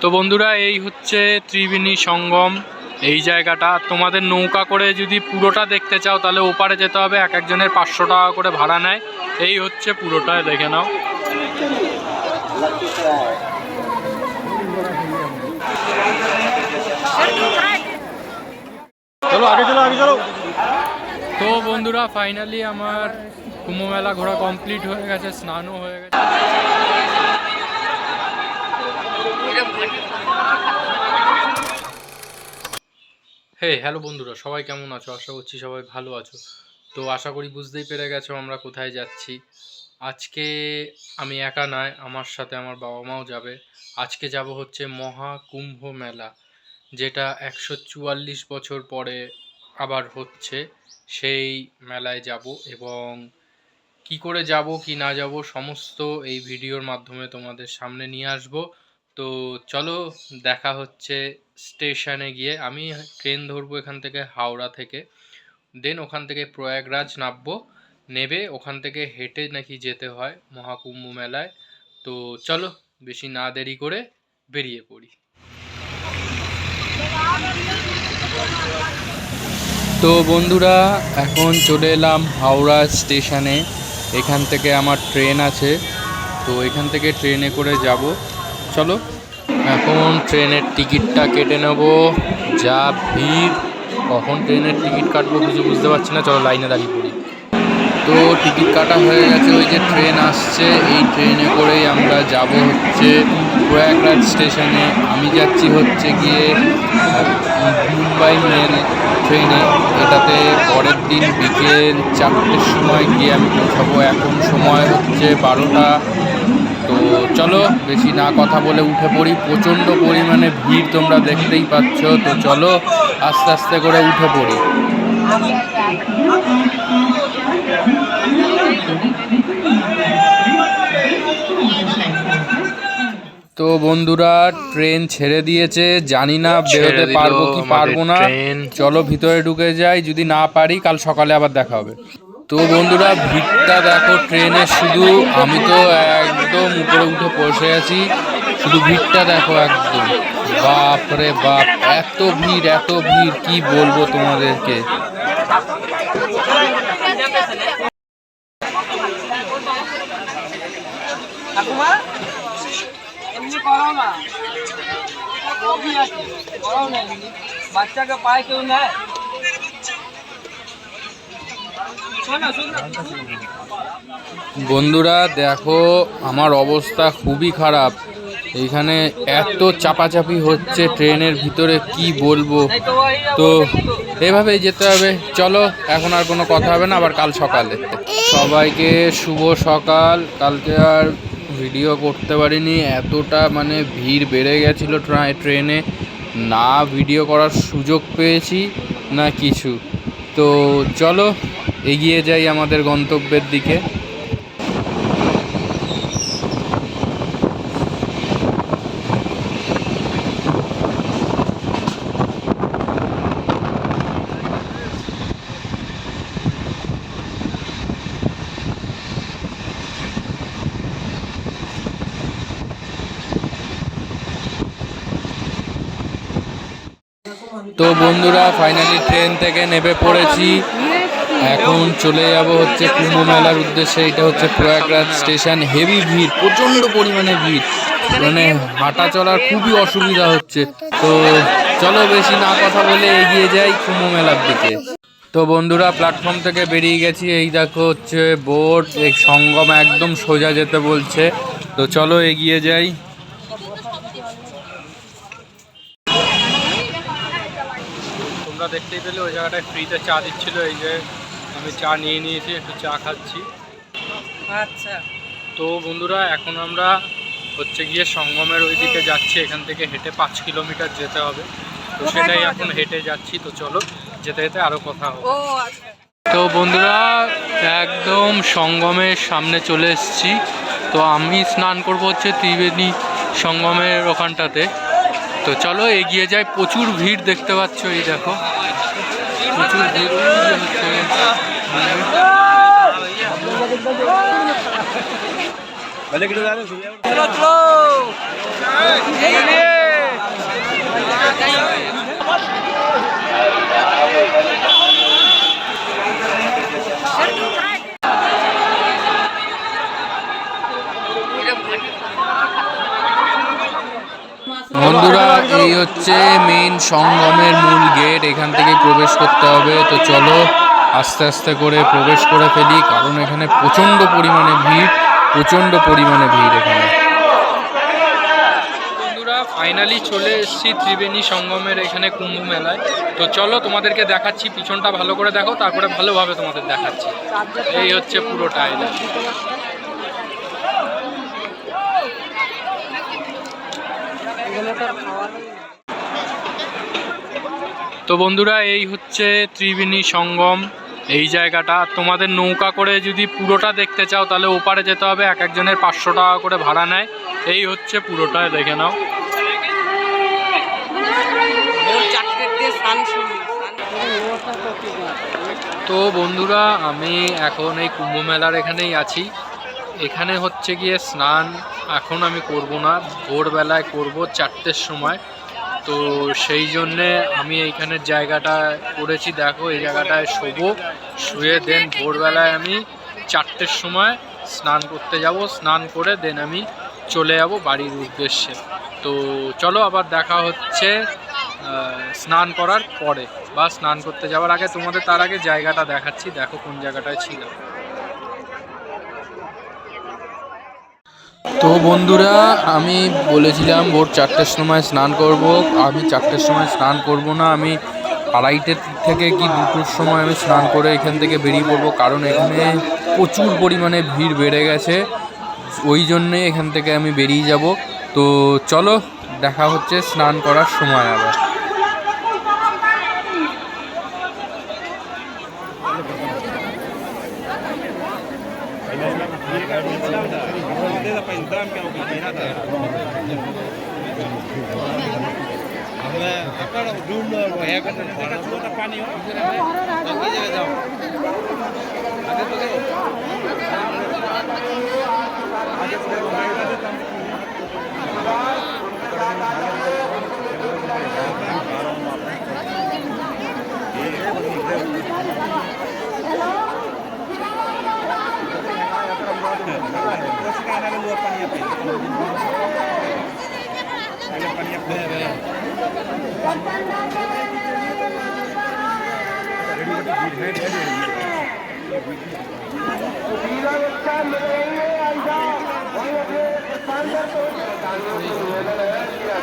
তো বন্ধুরা এই হচ্ছে ত্রিবেণী সঙ্গম। এই জায়গাটা তোমাদের নৌকা করে যদি পুরোটা দেখতে চাও তাহলে ওপারে যেতে হবে, এক একজনের 500 টাকা করে ভাড়া নেয়। এই হচ্ছে পুরোটা, দেখে নাও। চলো আগে চলো আগে চলো। তো বন্ধুরা ফাইনালি আমার কুম্ভ মেলা ঘোরা কমপ্লিট হয়ে গেছে, স্নানও হয়ে গেছে। হ্যালো বন্ধুরা, সবাই কেমন আছো? আশা করছি সবাই ভালো আছো। তো আশা করি বুঝতেই পেরে গেছো আমরা কোথায় যাচ্ছি। আজকে আমি একা নয়, আমার সাথে আমার বাবা মাও যাবে। আজকে যাব হচ্ছে মহাকুম্ভ মেলা, যেটা 144 বছর পরে আবার হচ্ছে। সেই মেলায় যাব এবং কি করে যাব কি না যাব সমস্ত এই ভিডিওর মাধ্যমে তোমাদের সামনে নিয়ে আসব। তো চলো দেখা হচ্ছে স্টেশনে গিয়ে। আমি ট্রেন ধরবো এখান থেকে, হাওড়া থেকে। দেন ওখান থেকে প্রয়াগরাজ নামবো, নেবে ওখান থেকে হেঁটে নাকি যেতে হয় মহাকুম্ভ মেলায়। তো চলো বেশি না দেরি করে বেরিয়ে পড়ি। তো বন্ধুরা এখন চলে এলাম হাওড়া স্টেশনে। এখান থেকে আমার ট্রেন আছে, তো এখান থেকে ট্রেনে করে যাব। চলো এখন ট্রেনের টিকিটটা কেটে নেব। যা ভিড়, কখন ট্রেনের টিকিট কাটবো কিছু বুঝতে পারছি না। চলো লাইনে দাঁড়িয়ে পড়ি। তো টিকিট কাটা হয়ে গেছে, ওই যে ট্রেন আসছে, এই ট্রেনে করেই আমরা যাব হচ্ছে প্রয়াগরাজ স্টেশনে। আমি যাচ্ছি হচ্ছে গিয়ে মুম্বাই মেল ট্রেনে। এটাতে পরের দিন বিকেল 4টের সময় গিয়ে আমি পৌঁছাবো। এখন সময় হচ্ছে 12টা। তো চলো বেশি না কথা বলে উঠে পড়ি। প্রচণ্ড পরিমাণে ভিড় তোমরা দেখতেই পাচ্ছ। তো চলো আস্তে আস্তে করে উঠে পড়ি। তো বন্ধুরা ট্রেন ছেড়ে দিয়েছে, জানি না বেরোতে পারবো কি পারবো না। চলো ভিতরে ঢুকে যাই, যদি না পারি কাল সকালে আবার দেখা হবে। তো বন্ধুরা ভিড়টা দেখো ট্রেনে, শুধু আমি তো একদম উপরে উঠে বসে আছি, শুধু ভিড়টা দেখো একদম। বাপ রে বাপ, এত ভিড় এত ভিড়, কি বলবো তোমাদেরকে। বাচ্চাকে পায় কেউ নেয়। বন্ধুরা দেখো আমার অবস্থা খুবই খারাপ, এইখানে এত চাপাচাপি হচ্ছে ট্রেনের ভিতরে, কি বলবো। তো এভাবেই যেতে হবে। চলো এখন আর কোনো কথা হবে না, আবার কাল সকালে। সবাইকে শুভ সকাল। কালকে আর ভিডিও করতে পারিনি, এতটা মানে ভিড় বেড়ে গেছিলো ট্রেনে, না ভিডিও করার সুযোগ পেয়েছি না কিছু। তো চলো এগিয়ে যাই আমাদের গন্তব্যের দিকে। তো বন্ধুরা ফাইনালি ট্রেন থেকে নেমে পড়েছি, এখন চলে যাব হচ্ছে কুম্ভ মেলার উদ্দেশ্যে। এটা হচ্ছে প্রয়াগরাজ স্টেশন। হেভি ভিড়, প্রচণ্ড পরিমাণে ভিড়, মানে হাঁটা চলার খুবই অসুবিধা হচ্ছে। তো চলো বেশি না কথা বলে এগিয়ে যাই কুম্ভ মেলার দিকে। তো বন্ধুরা প্ল্যাটফর্ম থেকে বেরিয়ে গেছি, এই দেখো হচ্ছে বোর্ড, এই সঙ্গম একদম সোজা যেতে বলছে। তো চলো এগিয়ে যাই। তোমরা দেখতেই পেলে ওই জায়গাটায় ফ্রিতে চা দিচ্ছিল, এই যে আমি চা নিয়ে নিয়েছি, একটু চা খাচ্ছি। আচ্ছা তো বন্ধুরা এখন আমরা হচ্ছে গিয়ে সঙ্গমের ওইদিকে যাচ্ছি, এখান থেকে হেঁটে 5 কিলোমিটার যেতে হবে। তো সেটাই এখন হেঁটে যাচ্ছি। তো চলো যেতে যেতে আরও কথা হবে। তো বন্ধুরা একদম সঙ্গমের সামনে চলে এসেছি। তো আমি স্নান করবো হচ্ছে ত্রিবেণী সঙ্গমের ওখানটাতে। তো চলো এগিয়ে যাই। প্রচুর ভিড় দেখতে পাচ্ছ, এই দেখো প্রচুর ভিড় হচ্ছে। বন্ধুরা এই হচ্ছে মেইন সঙ্গমের মূল গেট, এখান থেকে প্রবেশ করতে হবে। তো চলো আস্তে আস্তে করে প্রবেশ করে ফেলি, কারণ এখানে প্রচণ্ড পরিমাণে ভিড় এখানে। বন্ধুরা ফাইনালি চলে এসেছি ত্রিবেণী সঙ্গমের এখানে কুম্ভ মেলায়। তো চলো তোমাদেরকে দেখাচ্ছি, পিছনটা ভালো করে দেখো, তারপরে ভালোভাবে তোমাদের দেখাচ্ছি। এই হচ্ছে পুরোটা এলাকা। তো বন্ধুরা এই হচ্ছে ত্রিবেণী সঙ্গম এই জায়গাটা। তোমাদের নৌকা করে যদি পুরোটা দেখতে চাও তাহলে ওপারে যেতে হবে, এক একজনের 500 টাকা করে ভাড়া নেয়। এই হচ্ছে পুরোটা, দেখে নাও। তো বন্ধুরা আমি এখন এই কুম্ভ মেলার এখানেই আছি। এখানে হচ্ছে গিয়ে স্নান এখন আমি করব না, ভোরবেলায় করব 4টের সময়। তো সেই জন্যে আমি এইখানের জায়গাটা করেছি, দেখো এই জায়গাটায় শোবো, শুয়ে দেন ভোরবেলায় আমি 4টের সময় স্নান করতে যাব। স্নান করে দেন আমি চলে যাব বাড়ির উদ্দেশ্যে। তো চলো আবার দেখা হচ্ছে স্নান করার পরে বা স্নান করতে যাওয়ার আগে। তোমাদের তার আগে জায়গাটা দেখাচ্ছি, দেখো কোন জায়গাটায় ছিল। তো বন্ধুরা আমি বলেছিলাম ভোর 4টের সময় স্নান করব। আমি 4টের সময় স্নান করব না, আমি 2:30 থেকে কি 2টোর সময় আমি স্নান করে এখান থেকে বেরিয়ে পড়বো, কারণ এখানে প্রচুর পরিমাণে ভিড় বেড়ে গেছে। ওই জন্যে এখান থেকে আমি বেরিয়ে যাব। তো চলো দেখা হচ্ছে স্নান করার সময় আবার।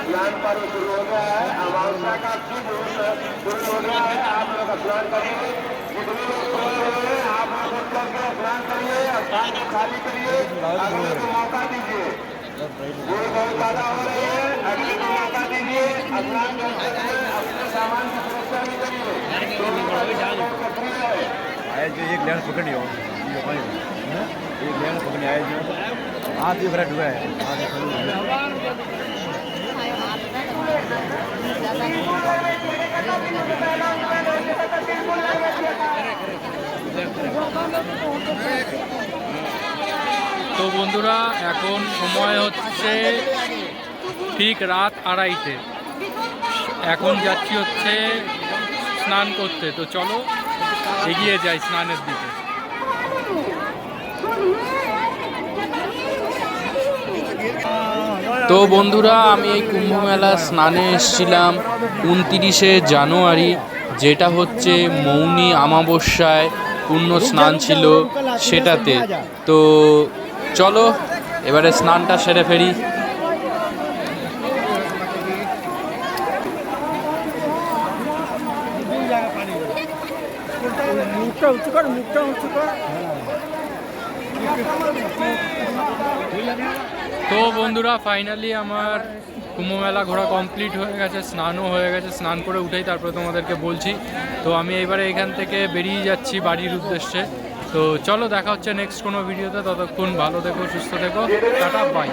स्नान पर्व शुरू हो गया है। अमावस्या का शुरू हो गया है। आप लोग स्नान करिए, जितने लोग सोए हुए हैं आप लोग उठ करके स्नान करिए, स्थान को खाली करिए, अगले को मौका दीजिए। भीड़ बहुत ज्यादा हो रही है, अगले को मौका दीजिए। स्नान करते समय अपने सामान की सुरक्षा भी करिए। आए जो एक लेन पकड़ी हो, एक लेन पकड़ने आए जो हाथ भी भरा डूबा है। তো বন্ধুরা এখন সময় হচ্ছে ঠিক রাত 2:30। এখন যাচ্ছি হচ্ছে স্নান করতে। তো চলো এগিয়ে যাই স্নানের দিকে। তো বন্ধুরা আমি এই কুম্ভ মেলা স্নানে এসেছিলাম 29শে জানুয়ারি, যেটা হচ্ছে মৌনী অমাবস্যায় পূর্ণ স্নান ছিল সেটাতে। তো চলো এবারে স্নানটা সেরে ফেরি। তো বন্ধুরা ফাইনালি আমার কুম্ভ মেলা ঘোরা কমপ্লিট হয়ে গেছে, স্নানও হয়ে গেছে। স্নান করে উঠেই তারপরে তোমাদেরকে বলছি। তো আমি এবারে এখান থেকে বেরিয়ে যাচ্ছি বাড়ির উদ্দেশ্যে। তো চলো দেখা হচ্ছে নেক্সট কোনো ভিডিওতে। ততক্ষণ ভালো থেকো, সুস্থ থেকো, টাটা, বাই।